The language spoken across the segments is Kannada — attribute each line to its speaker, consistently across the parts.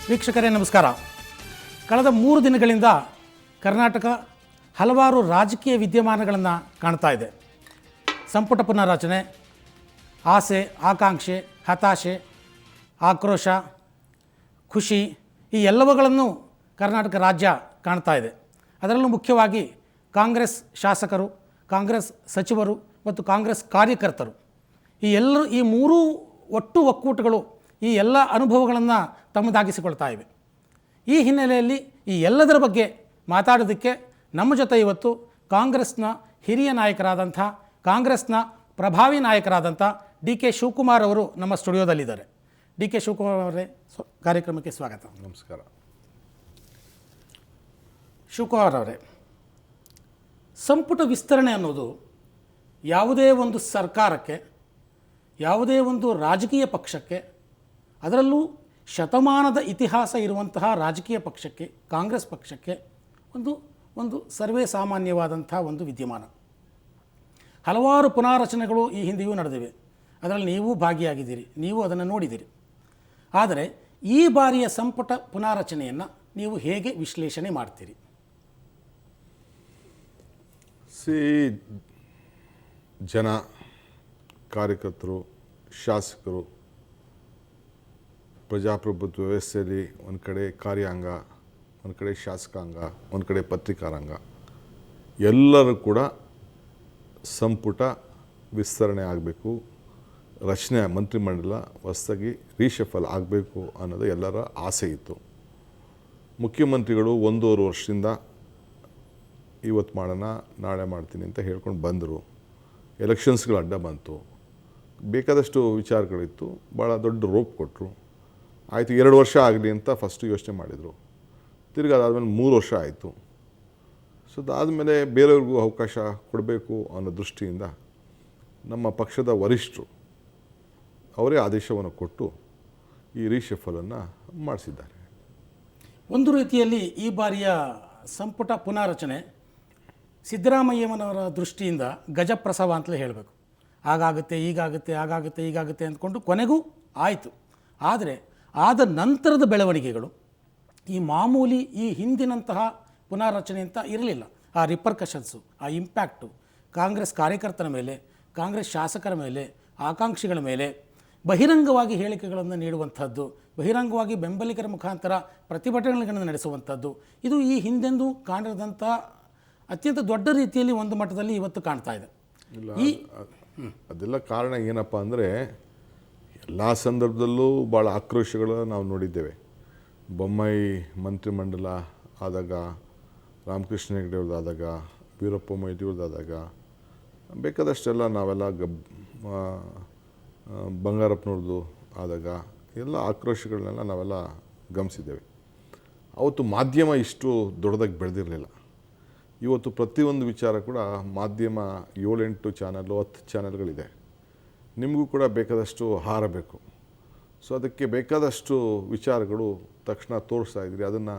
Speaker 1: ವೀಕ್ಷಕರೇ ನಮಸ್ಕಾರ. ಕಳೆದ 3 ದಿನಗಳಿಂದ ಕರ್ನಾಟಕ ಹಲವಾರು ರಾಜಕೀಯ ವಿದ್ಯಮಾನಗಳನ್ನು ಕಾಣ್ತಾ ಇದೆ. ಸಂಪುಟ ಪುನರ್ರಚನೆ, ಆಸೆ, ಆಕಾಂಕ್ಷೆ, ಹತಾಶೆ, ಆಕ್ರೋಶ, ಖುಷಿ ಈ ಎಲ್ಲವುಗಳನ್ನು ಕರ್ನಾಟಕ ರಾಜ್ಯ ಕಾಣ್ತಾ ಇದೆ. ಅದರಲ್ಲೂ ಮುಖ್ಯವಾಗಿ ಕಾಂಗ್ರೆಸ್ ಶಾಸಕರು, ಕಾಂಗ್ರೆಸ್ ಸಚಿವರು ಮತ್ತು ಕಾಂಗ್ರೆಸ್ ಕಾರ್ಯಕರ್ತರು ಈ ಮೂರೂ ಒಕ್ಕೂಟಗಳು ಈ ಎಲ್ಲ ಅನುಭವಗಳನ್ನು ತಮ್ಮದಾಗಿಸಿಕೊಳ್ತಾ ಇವೆ. ಈ ಹಿನ್ನೆಲೆಯಲ್ಲಿ ಈ ಎಲ್ಲದರ ಬಗ್ಗೆ ಮಾತಾಡೋದಕ್ಕೆ ನಮ್ಮ ಜೊತೆ ಇವತ್ತು ಕಾಂಗ್ರೆಸ್ನ ಹಿರಿಯ ನಾಯಕರಾದಂಥ, ಕಾಂಗ್ರೆಸ್ನ ಪ್ರಭಾವಿ ನಾಯಕರಾದಂಥ ಡಿ.ಕೆ. ಶಿವಕುಮಾರ್ ಅವರು ನಮ್ಮ ಸ್ಟುಡಿಯೋದಲ್ಲಿದ್ದಾರೆ. ಡಿ.ಕೆ. ಶಿವಕುಮಾರ್ ಅವರೇ, ಕಾರ್ಯಕ್ರಮಕ್ಕೆ ಸ್ವಾಗತ.
Speaker 2: ನಮಸ್ಕಾರ.
Speaker 1: ಶಿವಕುಮಾರ್ ಅವರೇ, ಸಂಪುಟ ವಿಸ್ತರಣೆ ಅನ್ನೋದು ಯಾವುದೇ ಒಂದು ಸರ್ಕಾರಕ್ಕೆ, ಯಾವುದೇ ಒಂದು ರಾಜಕೀಯ ಪಕ್ಷಕ್ಕೆ, ಅದರಲ್ಲೂ ಶತಮಾನದ ಇತಿಹಾಸ ಇರುವಂತಹ ರಾಜಕೀಯ ಪಕ್ಷಕ್ಕೆ, ಕಾಂಗ್ರೆಸ್ ಪಕ್ಷಕ್ಕೆ ಒಂದು ಸರ್ವೇ ಸಾಮಾನ್ಯವಾದಂಥ ಒಂದು ವಿದ್ಯಮಾನ. ಹಲವಾರು ಪುನಾರಚನೆಗಳು ಈ ಹಿಂದೆಯೂ ನಡೆದಿವೆ. ಅದರಲ್ಲಿ ನೀವು ಭಾಗಿಯಾಗಿದ್ದೀರಿ, ನೀವು ಅದನ್ನು ನೋಡಿದ್ದೀರಿ. ಆದರೆ ಈ ಬಾರಿಯ ಸಂಪುಟ ಪುನಾರಚನೆಯನ್ನು ನೀವು ಹೇಗೆ ವಿಶ್ಲೇಷಣೆ ಮಾಡ್ತೀರಿ?
Speaker 2: ಜನ, ಕಾರ್ಯಕರ್ತರು, ಶಾಸಕರು, ಪ್ರಜಾಪ್ರಭುತ್ವ ವ್ಯವಸ್ಥೆಯಲ್ಲಿ ಒಂದು ಕಡೆ ಕಾರ್ಯಾಂಗ, ಒಂದು ಕಡೆ ಶಾಸಕಾಂಗ, ಒಂದು ಕಡೆ ಪತ್ರಿಕಾರಂಗ, ಎಲ್ಲರೂ ಕೂಡ ಸಂಪುಟ ವಿಸ್ತರಣೆ ಆಗಬೇಕು, ರಚನೆ ಮಂತ್ರಿಮಂಡಲ ಹೊಸದಾಗಿ ರೀಶಫಲ್ ಆಗಬೇಕು ಅನ್ನೋದು ಎಲ್ಲರ ಆಸೆ ಇತ್ತು. ಮುಖ್ಯಮಂತ್ರಿಗಳು 1.5 ವರ್ಷದಿಂದ ಇವತ್ತು ಮಾಡೋಣ, ನಾಳೆ ಮಾಡ್ತೀನಿ ಅಂತ ಹೇಳ್ಕೊಂಡು ಬಂದರು. ಎಲೆಕ್ಷನ್ಸ್ಗಳು ಅಡ್ಡ ಬಂತು, ಬೇಕಾದಷ್ಟು ವಿಚಾರಗಳಿತ್ತು, ಭಾಳ ದೊಡ್ಡ ರೋಪ್ ಕೊಟ್ಟರು. ಆಯಿತು, 2 ವರ್ಷ ಆಗಲಿ ಅಂತ ಫಸ್ಟು ಯೋಚನೆ ಮಾಡಿದರು. ತಿರ್ಗಿ ಅದಾದಮೇಲೆ 3 ವರ್ಷ ಆಯಿತು. ಸೊ ಅದಾದಮೇಲೆ ಬೇರೆಯವ್ರಿಗೂ ಅವಕಾಶ ಕೊಡಬೇಕು ಅನ್ನೋ ದೃಷ್ಟಿಯಿಂದ ನಮ್ಮ ಪಕ್ಷದ ವರಿಷ್ಠರು ಅವರೇ ಆದೇಶವನ್ನು ಕೊಟ್ಟು ಈ ರೀಶಫಲನ್ನು ಮಾಡಿಸಿದ್ದಾರೆ.
Speaker 1: ಒಂದು ರೀತಿಯಲ್ಲಿ ಈ ಬಾರಿಯ ಸಂಪುಟ ಪುನಾರಚನೆ ಸಿದ್ದರಾಮಯ್ಯನವರ ದೃಷ್ಟಿಯಿಂದ ಗಜಪ್ರಸವ ಅಂತಲೇ ಹೇಳಬೇಕು. ಆಗಾಗುತ್ತೆ, ಹೀಗಾಗುತ್ತೆ ಅಂದ್ಕೊಂಡು ಕೊನೆಗೂ ಆಯಿತು. ಆದರೆ ಆದ ನಂತರದ ಬೆಳವಣಿಗೆಗಳು ಈ ಮಾಮೂಲಿ ಈ ಹಿಂದಿನಂತಹ ಪುನಾರಚನೆ ಅಂತ ಇರಲಿಲ್ಲ. ಆ ರಿಪರ್ಕಷನ್ಸು, ಆ ಇಂಪ್ಯಾಕ್ಟು ಕಾಂಗ್ರೆಸ್ ಕಾರ್ಯಕರ್ತರ ಮೇಲೆ, ಕಾಂಗ್ರೆಸ್ ಶಾಸಕರ ಮೇಲೆ, ಆಕಾಂಕ್ಷಿಗಳ ಮೇಲೆ ಬಹಿರಂಗವಾಗಿ ಹೇಳಿಕೆಗಳನ್ನು ನೀಡುವಂಥದ್ದು, ಬಹಿರಂಗವಾಗಿ ಬೆಂಬಲಿಗರ ಮುಖಾಂತರ ಪ್ರತಿಭಟನೆಗಳನ್ನು ನಡೆಸುವಂಥದ್ದು, ಇದು ಈ ಹಿಂದೆಂದೂ ಕಾಣಿರದಂಥ ಅತ್ಯಂತ ದೊಡ್ಡ ರೀತಿಯಲ್ಲಿ ಒಂದು ಮಟ್ಟದಲ್ಲಿ ಇವತ್ತು ಕಾಣ್ತಾ ಇದೆ.
Speaker 2: ಅದೆಲ್ಲ ಕಾರಣ ಏನಪ್ಪ ಅಂದರೆ, ಎಲ್ಲ ಸಂದರ್ಭದಲ್ಲೂ ಭಾಳ ಆಕ್ರೋಶಗಳು ನಾವು ನೋಡಿದ್ದೇವೆ. ಬೊಮ್ಮಾಯಿ ಮಂತ್ರಿಮಂಡಲ ಆದಾಗ, ರಾಮಕೃಷ್ಣ ಹೆಗಡೆ ಅವ್ರದ್ದಾದಾಗ, ವೀರಪ್ಪ ಮೊಯ್ಲಿ ಅವ್ರದ್ದಾದಾಗ, ಬೇಕಾದಷ್ಟೆಲ್ಲ ನಾವೆಲ್ಲ ಬಂಗಾರಪ್ಪನವ್ರದ್ದು ಆದಾಗ ಎಲ್ಲ ಆಕ್ರೋಶಗಳನ್ನೆಲ್ಲ ನಾವೆಲ್ಲ ಗಮನಿಸಿದ್ದೇವೆ. ಅವತ್ತು ಮಾಧ್ಯಮ ಇಷ್ಟು ದೊಡ್ಡದಾಗಿ ಬೆಳೆದಿರಲಿಲ್ಲ. ಇವತ್ತು ಪ್ರತಿಯೊಂದು ವಿಚಾರ ಕೂಡ ಮಾಧ್ಯಮ 7-8 ಚಾನಲ್ಲು, 10 ಚಾನಲ್ಗಳಿದೆ. ನಿಮಗೂ ಕೂಡ ಬೇಕಾದಷ್ಟು ಹಾರಬೇಕು. ಸೊ ಅದಕ್ಕೆ ಬೇಕಾದಷ್ಟು ವಿಚಾರಗಳು ತಕ್ಷಣ ತೋರಿಸ್ತಾ ಇದ್ದೀರಿ. ಅದನ್ನು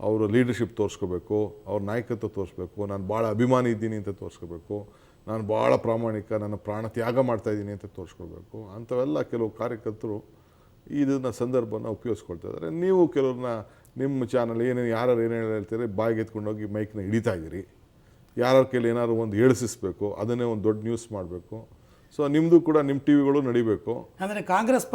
Speaker 2: ಅವರು ಲೀಡರ್ಶಿಪ್ ತೋರಿಸ್ಕೋಬೇಕು, ಅವ್ರ ನಾಯಕತ್ವ ತೋರಿಸ್ಬೇಕು, ನಾನು ಭಾಳ ಅಭಿಮಾನಿ ಇದ್ದೀನಿ ಅಂತ ತೋರಿಸ್ಕೋಬೇಕು, ನಾನು ಭಾಳ ಪ್ರಾಮಾಣಿಕ, ನನ್ನ ಪ್ರಾಣ ತ್ಯಾಗ ಮಾಡ್ತಾಯಿದ್ದೀನಿ ಅಂತ ತೋರಿಸ್ಕೊಳ್ಬೇಕು. ಅಂಥವೆಲ್ಲ ಕೆಲವು ಕಾರ್ಯಕರ್ತರು ಇದನ್ನು ಸಂದರ್ಭನ ಉಪಯೋಗಿಸ್ಕೊಳ್ತಾ ಇದ್ದಾರೆ. ನೀವು ಕೆಲವ್ರನ್ನ ನಿಮ್ಮ ಚಾನಲ್ ಯಾರು ಏನೇನು ಹೇಳ್ತಾರೆ ಬಾಯಿಗೆ ಎತ್ಕೊಂಡೋಗಿ ಮೈಕ್ನ ಹಿಡಿತಾ ಇದ್ದೀರಿ. ಯಾರ ಕೈಲಿ ಏನಾದ್ರು ಒಂದು ಹೇಳಿಸಿಸ್ಬೇಕು, ಅದನ್ನೇ ಒಂದು ದೊಡ್ಡ ನ್ಯೂಸ್ ಮಾಡಬೇಕು. ಸೊ ನಿಮ್ಮದು ಕೂಡ ನಿಮ್ಮ ಟಿ ವಿಗಳು ನಡಿಬೇಕು.
Speaker 1: ಅಂದರೆ ಕಾಂಗ್ರೆಸ್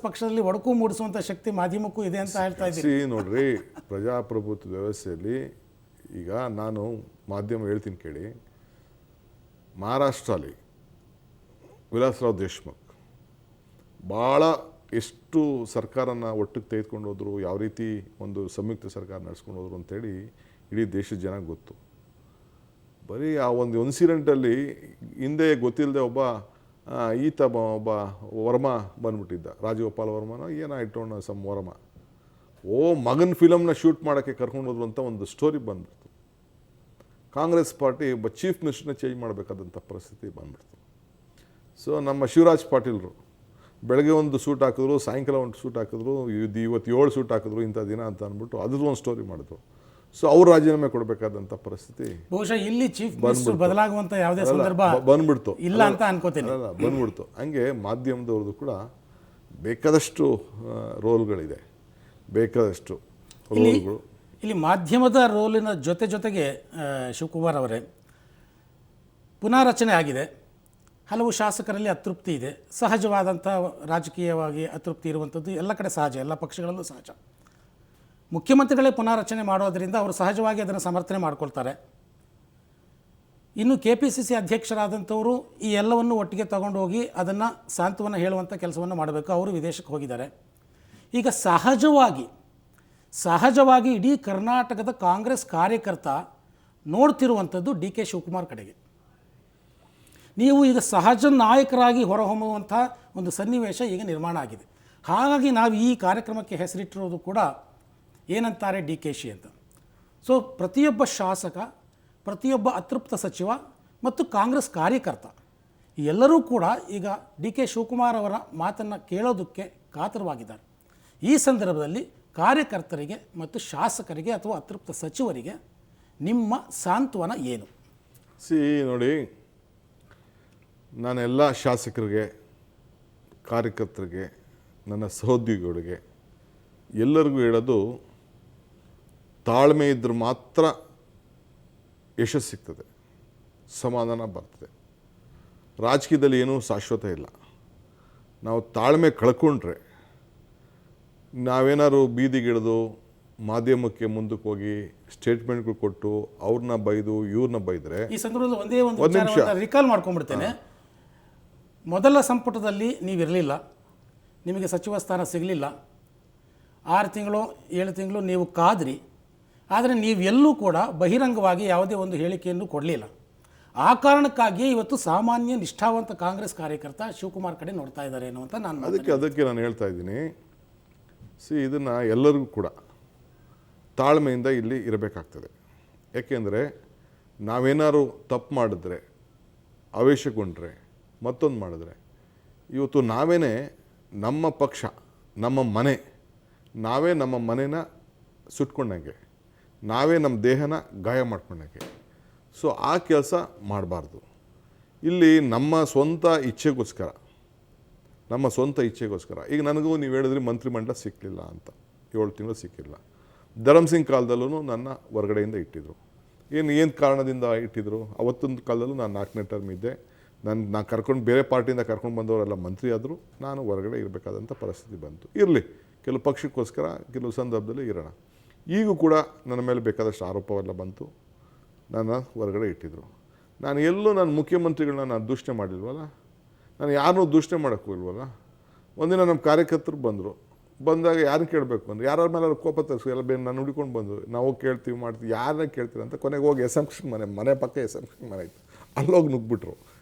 Speaker 1: ಪಕ್ಷದಲ್ಲಿ ಒಡಕು ಮೂಡಿಸುವಂಥ ಶಕ್ತಿ ಮಾಧ್ಯಮಕ್ಕೂ ಇದೆ ಅಂತ ಹೇಳ್ತಾ ಇದ್ದೀವಿ.
Speaker 2: ನೋಡ್ರಿ, ಪ್ರಜಾಪ್ರಭುತ್ವ ವ್ಯವಸ್ಥೆಯಲ್ಲಿ ಈಗ ನಾನು ಮಾಧ್ಯಮ ಹೇಳ್ತೀನಿ ಕೇಳಿ. ಮಹಾರಾಷ್ಟ್ರಲ್ಲಿ ವಿಲಾಸರಾವ್ ದೇಶ್ಮುಖ್ ಭಾಳ ಎಷ್ಟು ಸರ್ಕಾರನ ಒಟ್ಟಿಗೆ ತೆಗೆದುಕೊಂಡು ಹೋದರು, ಯಾವ ರೀತಿ ಒಂದು ಸಂಯುಕ್ತ ಸರ್ಕಾರ ನಡೆಸ್ಕೊಂಡು ಹೋದ್ರು ಅಂತೇಳಿ ಇಡೀ ದೇಶದ ಜನ ಗೊತ್ತು. ಬರೀ ಆ ಒಂದು ಇನ್ಸಿಡೆಂಟಲ್ಲಿ ಹಿಂದೆ ಗೊತ್ತಿಲ್ಲದೆ ಒಬ್ಬ ವರ್ಮ ಬಂದ್ಬಿಟ್ಟಿದ್ದ, ರಾಜಗೋಪಾಲ್ ವರ್ಮನ ಏನಾಯಿತು ಸಮ್ ವರ್ಮ, ಮಗನ ಫಿಲಮ್ನ ಶೂಟ್ ಮಾಡೋಕ್ಕೆ ಕರ್ಕೊಂಡು ಹೋದ್ರು ಅಂತ ಒಂದು ಸ್ಟೋರಿ ಬಂದ್ಬಿಡ್ತು. ಕಾಂಗ್ರೆಸ್ ಪಾರ್ಟಿ ಒಬ್ಬ ಚೀಫ್ ಮಿನಿಸ್ಟರ್ನ ಚೇಂಜ್ ಮಾಡಬೇಕಾದಂಥ ಪರಿಸ್ಥಿತಿ ಬಂದ್ಬಿಡ್ತು. ಸೊ ನಮ್ಮ ಶಿವರಾಜ್ ಪಾಟೀಲ್ರು ಬೆಳಗ್ಗೆ ಒಂದು ಸೂಟ್ ಹಾಕಿದ್ರು, ಸಾಯಂಕಾಲ ಒಂದು ಸೂಟ್ ಹಾಕಿದ್ರು, ಇವತ್ತು 7 ಸೂಟ್ ಹಾಕಿದ್ರು ಇಂಥ ದಿನ ಅಂತ ಅಂದ್ಬಿಟ್ಟು ಅದ್ರದ್ದು ಒಂದು ಸ್ಟೋರಿ ಮಾಡಿದ್ರು. ಸೊ ಅವ್ರು ರಾಜೀನಾಮೆ ಕೊಡಬೇಕಾದಂಥ ಪರಿಸ್ಥಿತಿ
Speaker 1: ಬಹುಶಃ ಇಲ್ಲಿ ಚೀಫ್ ಮಿನಿಸ್ಟರ್ ಬದಲಾಗುವಂಥ ಯಾವುದೇ ಸಂದರ್ಭ
Speaker 2: ಬಂದ್ಬಿಡ್ತು
Speaker 1: ಇಲ್ಲ ಅಂತ ಅನ್ಕೋತೀನಿ.
Speaker 2: ಬಂದ್ಬಿಡ್ತು. ಹಂಗೆ ಮಾಧ್ಯಮದವ್ರದ್ದು ಕೂಡ ಬೇಕಾದಷ್ಟು ರೋಲ್ಗಳಿದೆ. ಬೇಕಾದಷ್ಟು
Speaker 1: ಇಲ್ಲಿ
Speaker 2: ರೋಲ್ಗಳು.
Speaker 1: ಇಲ್ಲಿ ಮಾಧ್ಯಮದ ರೋಲಿನ ಜೊತೆಗೆ ಶಿವಕುಮಾರ್ ಅವರೇ, ಪುನಾರಚನೆ ಆಗಿದೆ, ಹಲವು ಶಾಸಕರಲ್ಲಿ ಅತೃಪ್ತಿ ಇದೆ, ಸಹಜವಾದಂಥ ರಾಜಕೀಯವಾಗಿ ಅತೃಪ್ತಿ ಇರುವಂಥದ್ದು ಎಲ್ಲ ಕಡೆ ಸಹಜ, ಎಲ್ಲ ಪಕ್ಷಗಳಲ್ಲೂ ಸಹಜ. ಮುಖ್ಯಮಂತ್ರಿಗಳೇ ಪುನಾರಚನೆ ಮಾಡೋದರಿಂದ ಅವರು ಸಹಜವಾಗಿ ಅದನ್ನು ಸಮರ್ಥನೆ ಮಾಡ್ಕೊಳ್ತಾರೆ. ಇನ್ನು KPCC ಅಧ್ಯಕ್ಷರಾದಂಥವರು ಈ ಎಲ್ಲವನ್ನು ಒಟ್ಟಿಗೆ ತಗೊಂಡು ಹೋಗಿ ಅದನ್ನು ಸಾಂತ್ವನ ಹೇಳುವಂಥ ಕೆಲಸವನ್ನು ಮಾಡಬೇಕು. ಅವರು ವಿದೇಶಕ್ಕೆ ಹೋಗಿದ್ದಾರೆ. ಈಗ ಸಹಜವಾಗಿ ಇಡೀ ಕರ್ನಾಟಕದ ಕಾಂಗ್ರೆಸ್ ಕಾರ್ಯಕರ್ತ ನೋಡ್ತಿರುವಂಥದ್ದು DK ಶಿವಕುಮಾರ್ ಕಡೆಗೆ. ನೀವು ಈಗ ಸಹಜ ನಾಯಕರಾಗಿ ಹೊರಹೊಮ್ಮುವಂಥ ಒಂದು ಸನ್ನಿವೇಶ ಈಗ ನಿರ್ಮಾಣ ಆಗಿದೆ. ಹಾಗಾಗಿ ನಾವು ಈ ಕಾರ್ಯಕ್ರಮಕ್ಕೆ ಹೆಸರಿಟ್ಟಿರೋದು ಕೂಡ ಏನಂತಾರೆ DKಶಿ ಅಂತ. ಸೊ ಪ್ರತಿಯೊಬ್ಬ ಶಾಸಕ, ಪ್ರತಿಯೊಬ್ಬ ಅತೃಪ್ತ ಸಚಿವ ಮತ್ತು ಕಾಂಗ್ರೆಸ್ ಕಾರ್ಯಕರ್ತ ಎಲ್ಲರೂ ಕೂಡ ಈಗ DK ಶಿವಕುಮಾರ್ ಅವರ ಮಾತನ್ನು ಕೇಳೋದಕ್ಕೆ ಕಾತರವಾಗಿದ್ದಾರೆ. ಈ ಸಂದರ್ಭದಲ್ಲಿ ಕಾರ್ಯಕರ್ತರಿಗೆ ಮತ್ತು ಶಾಸಕರಿಗೆ ಅಥವಾ ಅತೃಪ್ತ ಸಚಿವರಿಗೆ ನಿಮ್ಮ ಸಾಂತ್ವನ ಏನು?
Speaker 2: ನೋಡಿ, ನಾನೆಲ್ಲ ಶಾಸಕರಿಗೆ, ಕಾರ್ಯಕರ್ತರಿಗೆ, ನನ್ನ ಸಹೋದ್ಯೋಗಿಗಳಿಗೆ ಎಲ್ಲರಿಗೂ ಹೇಳೋದು, ತಾಳ್ಮೆ ಇದ್ದರೆ ಮಾತ್ರ ಯಶಸ್ಸು ಸಿಗ್ತದೆ, ಸಮಾಧಾನ ಬರ್ತದೆ. ರಾಜಕೀಯದಲ್ಲಿ ಏನೂ ಶಾಶ್ವತ ಇಲ್ಲ. ನಾವು ತಾಳ್ಮೆ ಕಳ್ಕೊಂಡ್ರೆ, ನಾವೇನಾದ್ರು ಬೀದಿಗಿಳಿದು ಮಾಧ್ಯಮಕ್ಕೆ ಮುಂದಕ್ಕೆ ಹೋಗಿ ಸ್ಟೇಟ್ಮೆಂಟ್ಗಳು ಕೊಟ್ಟು ಅವ್ರನ್ನ ಬೈದು ಇವ್ರನ್ನ ಬೈದರೆ,
Speaker 1: ಈ ಸಂದರ್ಭದಲ್ಲಿ ಒಂದೇ ಒಂದು ರಿಕಾಲ್ ಮಾಡ್ಕೊಂಡ್ಬಿಡ್ತೇನೆ. ಮೊದಲ ಸಂಪುಟದಲ್ಲಿ ನೀವಿರಲಿಲ್ಲ, ನಿಮಗೆ ಸಚಿವ ಸ್ಥಾನ ಸಿಗಲಿಲ್ಲ, 6 ತಿಂಗಳು 7 ತಿಂಗಳು ನೀವು ಕಾದ್ರಿ. ಆದರೆ ನೀವೆಲ್ಲೂ ಕೂಡ ಬಹಿರಂಗವಾಗಿ ಯಾವುದೇ ಒಂದು ಹೇಳಿಕೆಯನ್ನು ಕೊಡಲಿಲ್ಲ. ಆ ಕಾರಣಕ್ಕಾಗಿಯೇ ಇವತ್ತು ಸಾಮಾನ್ಯ ನಿಷ್ಠಾವಂತ ಕಾಂಗ್ರೆಸ್ ಕಾರ್ಯಕರ್ತ ಶಿವಕುಮಾರ್ ಕಡೆ ನೋಡ್ತಾ ಇದ್ದಾರೆ ಅನ್ನುವಂಥ ನಾನು
Speaker 2: ಅದಕ್ಕೆ ನಾನು ಹೇಳ್ತಾ ಇದ್ದೀನಿ. ಇದನ್ನು ಎಲ್ಲರಿಗೂ ಕೂಡ ತಾಳ್ಮೆಯಿಂದ ಇಲ್ಲಿ ಇರಬೇಕಾಗ್ತದೆ. ಯಾಕೆಂದರೆ ನಾವೇನಾದ್ರು ತಪ್ಪು ಮಾಡಿದ್ರೆ, ಆವೇಶಗೊಂಡ್ರೆ, ಮತ್ತೊಂದು ಮಾಡಿದ್ರೆ, ಇವತ್ತು ನಾವೇ ನಮ್ಮ ಪಕ್ಷ, ನಮ್ಮ ಮನೆ, ನಾವೇ ನಮ್ಮ ಮನೆನ ಸುಟ್ಕೊಂಡಂಗೆ, ನಾವೇ ನಮ್ಮ ದೇಹನ ಗಾಯ ಮಾಡ್ಕೊಂಡಂಗೆ. ಸೊ ಆ ಕೆಲಸ ಮಾಡಬಾರ್ದು. ಇಲ್ಲಿ ನಮ್ಮ ಸ್ವಂತ ಇಚ್ಛೆಗೋಸ್ಕರ ಈಗ ನನಗೂ ನೀವು ಹೇಳಿದ್ರಿ ಮಂತ್ರಿಮಂಡಲ ಸಿಕ್ಕಲಿಲ್ಲ ಅಂತ, 7 ತಿಂಗಳು ಸಿಕ್ಕಿಲ್ಲ. ಧರ್ಮಸಿಂಗ್ ಕಾಲದಲ್ಲೂ ನನ್ನ ಹೊರಗಡೆಯಿಂದ ಇಟ್ಟಿದ್ರು. ಏನು ಕಾರಣದಿಂದ ಇಟ್ಟಿದ್ರು? ಅವತ್ತೊಂದು ಕಾಲದಲ್ಲೂ ನಾನು 4ನೇ ಟರ್ಮ್ ಇದ್ದೆ. ನಾನು ಕರ್ಕೊಂಡು ಬೇರೆ ಪಾರ್ಟಿಯಿಂದ ಕರ್ಕೊಂಡು ಬಂದವರೆಲ್ಲ ಮಂತ್ರಿ ಆದರು, ನಾನು ಹೊರಗಡೆ ಇರಬೇಕಾದಂಥ ಪರಿಸ್ಥಿತಿ ಬಂತು. ಇರಲಿ, ಕೆಲವು ಪಕ್ಷಕ್ಕೋಸ್ಕರ ಕೆಲವು ಸಂದರ್ಭದಲ್ಲಿ ಇರೋಣ. ಈಗೂ ಕೂಡ ನನ್ನ ಮೇಲೆ ಬೇಕಾದಷ್ಟು ಆರೋಪವೆಲ್ಲ ಬಂತು, ನನ್ನ ಹೊರಗಡೆ ಇಟ್ಟಿದ್ರು. ನಾನು ಎಲ್ಲೂ ನನ್ನ ಮುಖ್ಯಮಂತ್ರಿಗಳನ್ನ ನಾನು ದೂಷಣೆ ಮಾಡಿಲ್ವಲ್ಲ, ನಾನು ಯಾರನ್ನೂ ದೂಷಣೆ ಮಾಡೋಕ್ಕೂ ಇಲ್ವಲ್ಲ. ಒಂದಿನ ನಮ್ಮ ಕಾರ್ಯಕರ್ತರು ಬಂದಾಗ ಯಾರನ್ನ ಕೇಳಬೇಕು ಅಂದರೆ, ಯಾರ ಮೇಲೆ ಅವ್ರು ಕೋಪ ತರಿಸಿ ಎಲ್ಲ ಬೇರೆ ನಾನು ಹುಡ್ಕೊಂಡು ಬಂದು ನಾವು ಕೇಳ್ತೀವಿ ಮಾಡ್ತೀವಿ, ಯಾರನ್ನ ಕೇಳ್ತೀವಿ ಅಂತ ಕೊನೆಗೆ ಹೋಗಿ ಎಸ್ಎಂಕ್ಷನ್ ಮನೆ ಪಕ್ಕ ಎಸ್ಎಂಕ್ಷನ್ ಮನೆ ಇತ್ತು, ಅಲ್ಲೋಗಿ ನುಗ್ಬಿಟ್ರು.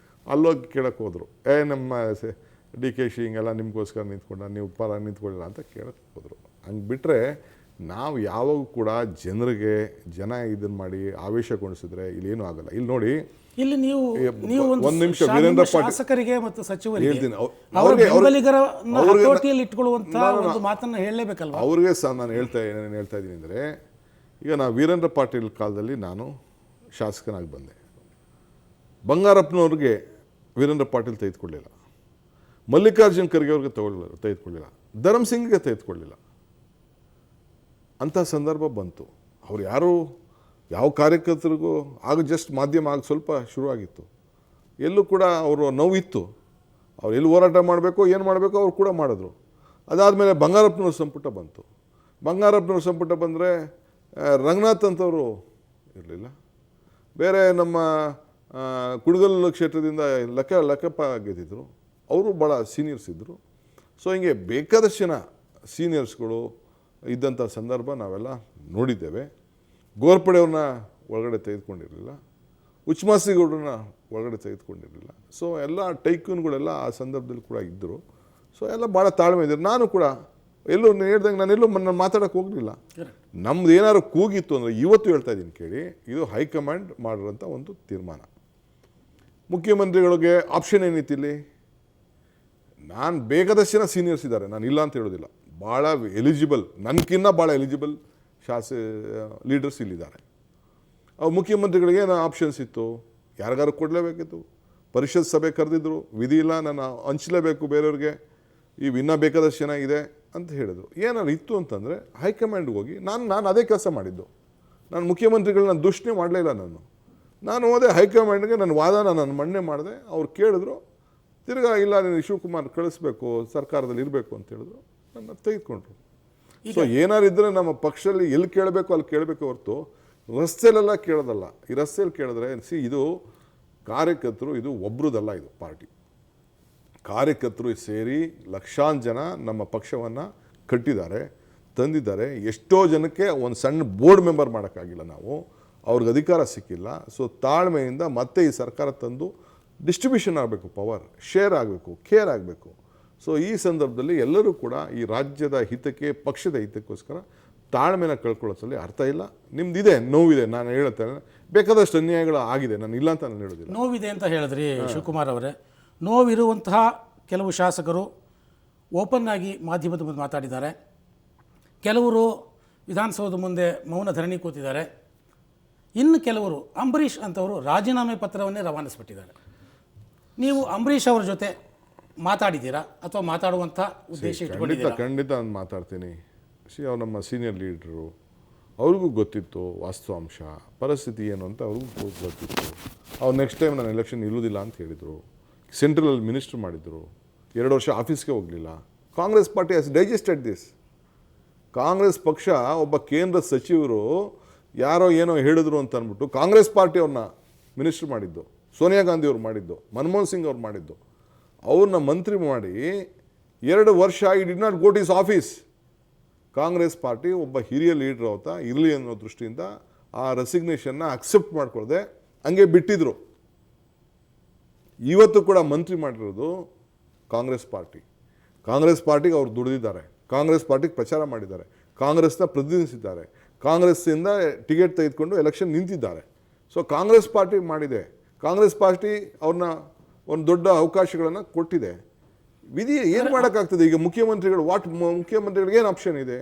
Speaker 2: ಅಲ್ಲೋಗಿ ಕೇಳಕ್ಕೆ ಹೋದರು, ನಮ್ಮ DKಶಿ ಹಿಂಗೆಲ್ಲ ನಿಮಗೋಸ್ಕರ ನಿಂತ್ಕೊಂಡ, ನೀವು ಪರ ನಿಂತ್ಕೊಳ್ಳಿಲ್ಲ ಅಂತ ಕೇಳಕ್ಕೆ ಹೋದರು. ಹಂಗೆ ಬಿಟ್ಟರೆ ನಾವು ಯಾವಾಗ ಕೂಡ ಜನ ಇದನ್ನು ಮಾಡಿ ಆವೇಶಗೊಳಿಸಿದ್ರೆ ಇಲ್ಲೇನೂ ಆಗಲ್ಲ. ಇಲ್ಲಿ ನೋಡಿ,
Speaker 1: ಇಲ್ಲಿ ನೀವು
Speaker 2: ಒಂದು ನಿಮಿಷ ವೀರೇಂದ್ರ ಪಾಟೀಲ್
Speaker 1: ಶಾಸಕರಿಗೆ ಮತ್ತು ಸಚಿವರಿಗೆ
Speaker 2: ಹೇಳ್ತೀನಿ,
Speaker 1: ಒಂದು ಮಾತನ್ನು ಹೇಳಲೇಬೇಕಲ್ವ?
Speaker 2: ಅವ್ರಿಗೆ ಸಹ ನಾನು ಹೇಳ್ತಾ ಇದ್ದೀನಿ ಅಂದರೆ, ಈಗ ನಾವು ವೀರೇಂದ್ರ ಪಾಟೀಲ್ ಕಾಲದಲ್ಲಿ ನಾನು ಶಾಸಕನಾಗಿ ಬಂದೆ. ಬಂಗಾರಪ್ಪನವ್ರಿಗೆ ವೀರೇಂದ್ರ ಪಾಟೀಲ್ ತೆಗೆದುಕೊಳ್ಳಿಲ್ಲ, ಮಲ್ಲಿಕಾರ್ಜುನ್ ಖರ್ಗೆ ಅವ್ರಿಗೆ ತೆಗೆದುಕೊಳ್ಳಿಲ್ಲ, ಧರ್ಮಸಿಂಗ್ಗೆ ತೆಗೆದುಕೊಳ್ಳಿಲ್ಲ. ಅಂಥ ಸಂದರ್ಭ ಬಂತು. ಅವ್ರು ಯಾವ ಕಾರ್ಯಕರ್ತರಿಗೂ ಆಗ ಜಸ್ಟ್ ಮಾಧ್ಯಮ ಆಗ ಸ್ವಲ್ಪ ಶುರುವಾಗಿತ್ತು, ಎಲ್ಲೂ ಕೂಡ ಅವರು ನೋವಿತ್ತು. ಅವ್ರು ಎಲ್ಲಿ ಹೋರಾಟ ಮಾಡಬೇಕು, ಏನು ಮಾಡಬೇಕು ಅವ್ರು ಕೂಡ ಮಾಡಿದ್ರು. ಅದಾದಮೇಲೆ ಬಂಗಾರಪ್ಪನವ್ರ ಸಂಪುಟ ಬಂತು. ಬಂಗಾರಪ್ಪನವ್ರ ಸಂಪುಟ ಬಂದರೆ ರಂಗನಾಥ್ ಅಂತವರು ಇರಲಿಲ್ಲ. ಬೇರೆ ನಮ್ಮ ಕುಡಗಲ್ ಕ್ಷೇತ್ರದಿಂದ ಲಕ್ಕಪ್ಪ ಗೆದ್ದಿದ್ರು, ಅವರು ಭಾಳ ಸೀನಿಯರ್ಸ್ ಇದ್ದರು. ಸೊ ಹಿಂಗೆ ಬೇಕಾದಷ್ಟು ಜನ ಸೀನಿಯರ್ಸ್ಗಳು ಇದ್ದಂಥ ಸಂದರ್ಭ ನಾವೆಲ್ಲ ನೋಡಿದ್ದೇವೆ. ಗೋರ್ಪಡೆಯವ್ರನ್ನ ಒಳಗಡೆ ತೆಗೆದುಕೊಂಡಿರಲಿಲ್ಲ, ಉಚ್ಮಾಸಿಗೌಡ್ರನ್ನ ಒಳಗಡೆ ತೆಗೆದುಕೊಂಡಿರಲಿಲ್ಲ. ಸೊ ಎಲ್ಲ ಟೈಕೂನ್ಗಳೆಲ್ಲ ಆ ಸಂದರ್ಭದಲ್ಲಿ ಕೂಡ ಇದ್ದರು. ಸೊ ಎಲ್ಲ ಭಾಳ ತಾಳ್ಮೆ ಇದ್ದರು. ನಾನು ಕೂಡ ಎಲ್ಲೂ ಹೇಳ್ದಂಗೆ ನಾನೆಲ್ಲೂ ಮಾತಾಡೋಕ್ಕೆ ಹೋಗಲಿಲ್ಲ. ನಮ್ದು ಏನಾದ್ರು ಕೂಗಿತ್ತು ಅಂದರೆ ಇವತ್ತು ಹೇಳ್ತಾ ಇದ್ದೀನಿ ಕೇಳಿ, ಇದು ಹೈಕಮಾಂಡ್ ಮಾಡಿರೋಂಥ ಒಂದು ತೀರ್ಮಾನ. ಮುಖ್ಯಮಂತ್ರಿಗಳಿಗೆ ಆಪ್ಷನ್ ಏನಿತ್ತು ಇಲ್ಲಿ? ನಾನು ಬೇಕಾದಷ್ಟು ಜನ ಸೀನಿಯರ್ಸ್ ಇದ್ದಾರೆ, ನಾನು ಇಲ್ಲ ಅಂತ ಹೇಳೋದಿಲ್ಲ. ಭಾಳ ಎಲಿಜಿಬಲ್, ನನಗಿನ್ನ ಭಾಳ ಎಲಿಜಿಬಲ್ ಲೀಡರ್ಸ್ ಇಲ್ಲಿದ್ದಾರೆ. ಅವ್ರು ಮುಖ್ಯಮಂತ್ರಿಗಳಿಗೆ ಏನು ಆಪ್ಷನ್ಸ್ ಇತ್ತು? ಯಾರಿಗಾರು ಕೊಡಲೇಬೇಕಿತ್ತು. ಪರಿಷತ್ ಸಭೆ ಕರೆದಿದ್ರು, ವಿಧಿ ಇಲ್ಲ, ನಾನು ಹಂಚಲೇಬೇಕು ಬೇರೆಯವ್ರಿಗೆ, ಇನ್ನೂ ಬೇಕಾದಷ್ಟು ಜನ ಇದೆ ಅಂತ ಹೇಳಿದ್ರು. ಏನಾದ್ರು ಇತ್ತು ಅಂತಂದರೆ ಹೈಕಮಾಂಡ್ಗೆ ಹೋಗಿ ನಾನು ಅದೇ ಕೆಲಸ ಮಾಡಿದ್ದು. ನಾನು ಮುಖ್ಯಮಂತ್ರಿಗಳನ್ನ ದೂಷಣೆ ಮಾಡಲೇ ಇಲ್ಲ. ನಾನು ಹೋದೆ ಹೈಕಮಾಂಡ್ಗೆ, ನನ್ನ ವಾದನ ನಾನು ಮಣ್ಣೆ ಮಾಡಿದೆ. ಅವ್ರು ಕೇಳಿದ್ರು, ತಿರ್ಗಾ ಇಲ್ಲ ನೀನು ಶಿವಕುಮಾರ್ ಕಳಿಸ್ಬೇಕು, ಸರ್ಕಾರದಲ್ಲಿ ಇರಬೇಕು ಅಂತ ಹೇಳಿದ್ರು, ನನ್ನ ತೆಗೆದುಕೊಂಡ್ರು. ಸೊ ಏನಾರು ಇದ್ದರೆ ನಮ್ಮ ಪಕ್ಷದಲ್ಲಿ ಎಲ್ಲಿ ಕೇಳಬೇಕು ಅಲ್ಲಿ ಕೇಳಬೇಕು ಹೊರತು ರಸ್ತೆಯಲ್ಲೆಲ್ಲ ಕೇಳೋದಲ್ಲ. ಈ ರಸ್ತೆಯಲ್ಲಿ ಕೇಳಿದ್ರೆ ಇದು ಕಾರ್ಯಕರ್ತರು, ಇದು ಒಬ್ರದಲ್ಲ, ಇದು ಪಾರ್ಟಿ ಕಾರ್ಯಕರ್ತರು ಸೇರಿ ಲಕ್ಷಾಂತರ ಜನ ನಮ್ಮ ಪಕ್ಷವನ್ನು ಕಟ್ಟಿದ್ದಾರೆ, ತಂದಿದ್ದಾರೆ. ಎಷ್ಟೋ ಜನಕ್ಕೆ ಒಂದು ಸಣ್ಣ ಬೋರ್ಡ್ ಮೆಂಬರ್ ಮಾಡೋಕ್ಕಾಗಿಲ್ಲ, ನಾವು ಅವ್ರಿಗೆ ಅಧಿಕಾರ ಸಿಕ್ಕಿಲ್ಲ. ಸೊ ತಾಳ್ಮೆಯಿಂದ ಮತ್ತೆ ಈ ಸರ್ಕಾರ ತಂದು ಡಿಸ್ಟ್ರಿಬ್ಯೂಷನ್ ಆಗಬೇಕು, ಪವರ್ ಶೇರ್ ಆಗಬೇಕು, ಕೇರ್ ಆಗಬೇಕು. ಸೊ ಈ ಸಂದರ್ಭದಲ್ಲಿ ಎಲ್ಲರೂ ಕೂಡ ಈ ರಾಜ್ಯದ ಹಿತಕ್ಕೆ, ಪಕ್ಷದ ಹಿತಕ್ಕೋಸ್ಕರ ತಾಳ್ಮೆನ ಕಳ್ಕೊಳ್ಳೋದ್ರಲ್ಲಿ ಅರ್ಥ ಇಲ್ಲ. ನಿಮ್ದಿದೆ, ನೋವಿದೆ, ನಾನು ಹೇಳ್ತೇನೆ, ಬೇಕಾದಷ್ಟು ಅನ್ಯಾಯಗಳು ಆಗಿದೆ, ನಾನು ಇಲ್ಲ ಅಂತ ನಾನು ಹೇಳೋದಿಲ್ಲ.
Speaker 1: ನೋವಿದೆ ಅಂತ ಹೇಳಿದ್ರಿ ಶಿವಕುಮಾರ್ ಅವರೇ. ನೋವಿರುವಂತಹ ಕೆಲವು ಶಾಸಕರು ಓಪನ್ ಆಗಿ ಮಾಧ್ಯಮದ ಮುಂದೆ ಮಾತಾಡಿದ್ದಾರೆ. ಕೆಲವರು ವಿಧಾನಸೌಧದ ಮುಂದೆ ಮೌನ ಧರಣಿ ಕೂತಿದ್ದಾರೆ. ಇನ್ನು ಕೆಲವರು ಅಂಬರೀಷ್ ಅಂತವರು ರಾಜೀನಾಮೆ ಪತ್ರವನ್ನೇ ರವಾನಿಸಿಬಿಟ್ಟಿದ್ದಾರೆ. ನೀವು ಅಂಬರೀಷ್ ಅವರ ಜೊತೆ ಮಾತಾಡಿದ್ದೀರಾ ಅಥವಾ ಮಾತಾಡುವಂಥ ಉದ್ದೇಶ ಇಟ್ಕೊಂಡಿದ್ದೀರಾ?
Speaker 2: ಖಂಡಿತ ನಾನು ಮಾತಾಡ್ತೀನಿ. ಅವ್ರು ನಮ್ಮ ಸೀನಿಯರ್ ಲೀಡ್ರು, ಅವ್ರಿಗೂ ಗೊತ್ತಿತ್ತು ವಾಸ್ತವಾಂಶ, ಪರಿಸ್ಥಿತಿ ಏನು ಅಂತ ಅವ್ರಿಗೂ ಗೊತ್ತಿತ್ತು. ಅವ್ರು ನೆಕ್ಸ್ಟ್ ಟೈಮ್ ನಾನು ಎಲೆಕ್ಷನ್ ನಿಲ್ಲುವುದಿಲ್ಲ ಅಂತ ಹೇಳಿದರು. ಸೆಂಟ್ರಲಲ್ಲಿ ಮಿನಿಸ್ಟರ್ ಮಾಡಿದರು, 2 ವರ್ಷ ಆಫೀಸ್ಗೆ ಹೋಗಲಿಲ್ಲ. Congress party has digested this. Congress ಪಕ್ಷ ಒಬ್ಬ ಕೇಂದ್ರ ಸಚಿವರು ಯಾರೋ ಏನೋ ಹೇಳಿದ್ರು ಅಂತ ಅಂದ್ಬಿಟ್ಟು ಕಾಂಗ್ರೆಸ್ ಪಾರ್ಟಿ ಅವ್ರನ್ನ ಮಿನಿಸ್ಟರ್ ಮಾಡಿದ್ದು, ಸೋನಿಯಾ ಗಾಂಧಿ ಅವ್ರು ಮಾಡಿದ್ದು, ಮನಮೋಹನ್ ಸಿಂಗ್ ಅವ್ರು ಮಾಡಿದ್ದು, ಅವ್ರನ್ನ ಮಂತ್ರಿ ಮಾಡಿ 2 ವರ್ಷ ಈ did not go to his office. Congress party ಒಬ್ಬ ಹಿರಿಯ ಲೀಡ್ರ್ ಅವತ್ತ ಇರಲಿ ಅನ್ನೋ ದೃಷ್ಟಿಯಿಂದ ಆ ರೆಸಿಗ್ನೇಷನ್ನ ಅಕ್ಸೆಪ್ಟ್ ಮಾಡ್ಕೊಳ್ಳದೆ ಹಂಗೆ ಬಿಟ್ಟಿದ್ರು. ಇವತ್ತು ಕೂಡ ಮಂತ್ರಿ ಮಾಡಿರೋದು ಕಾಂಗ್ರೆಸ್ ಪಾರ್ಟಿ. ಕಾಂಗ್ರೆಸ್ ಪಾರ್ಟಿಗೆ ಅವ್ರು ದುಡಿದಿದ್ದಾರೆ, ಕಾಂಗ್ರೆಸ್ ಪಾರ್ಟಿಗೆ ಪ್ರಚಾರ ಮಾಡಿದ್ದಾರೆ, ಕಾಂಗ್ರೆಸ್ನ ಪ್ರತಿನಿಧಿಸಿದ್ದಾರೆ, ಕಾಂಗ್ರೆಸ್ಸಿಂದ ಟಿಕೆಟ್ ತೆಗೆದುಕೊಂಡು ಎಲೆಕ್ಷನ್ ನಿಂತಿದ್ದಾರೆ. ಸೊ ಕಾಂಗ್ರೆಸ್ ಪಾರ್ಟಿ ಮಾಡಿದೆ, ಕಾಂಗ್ರೆಸ್ ಪಾರ್ಟಿ ಅವ್ರನ್ನ ಒಂದು ದೊಡ್ಡ ಅವಕಾಶಗಳನ್ನು ಕೊಟ್ಟಿದೆ. ವಿಧಿ ಏನು ಮಾಡೋಕ್ಕಾಗ್ತದೆ? ಈಗ ಮುಖ್ಯಮಂತ್ರಿಗಳು ಮುಖ್ಯಮಂತ್ರಿಗಳಿಗೆ ಏನು ಆಪ್ಷನ್ ಇದೆ?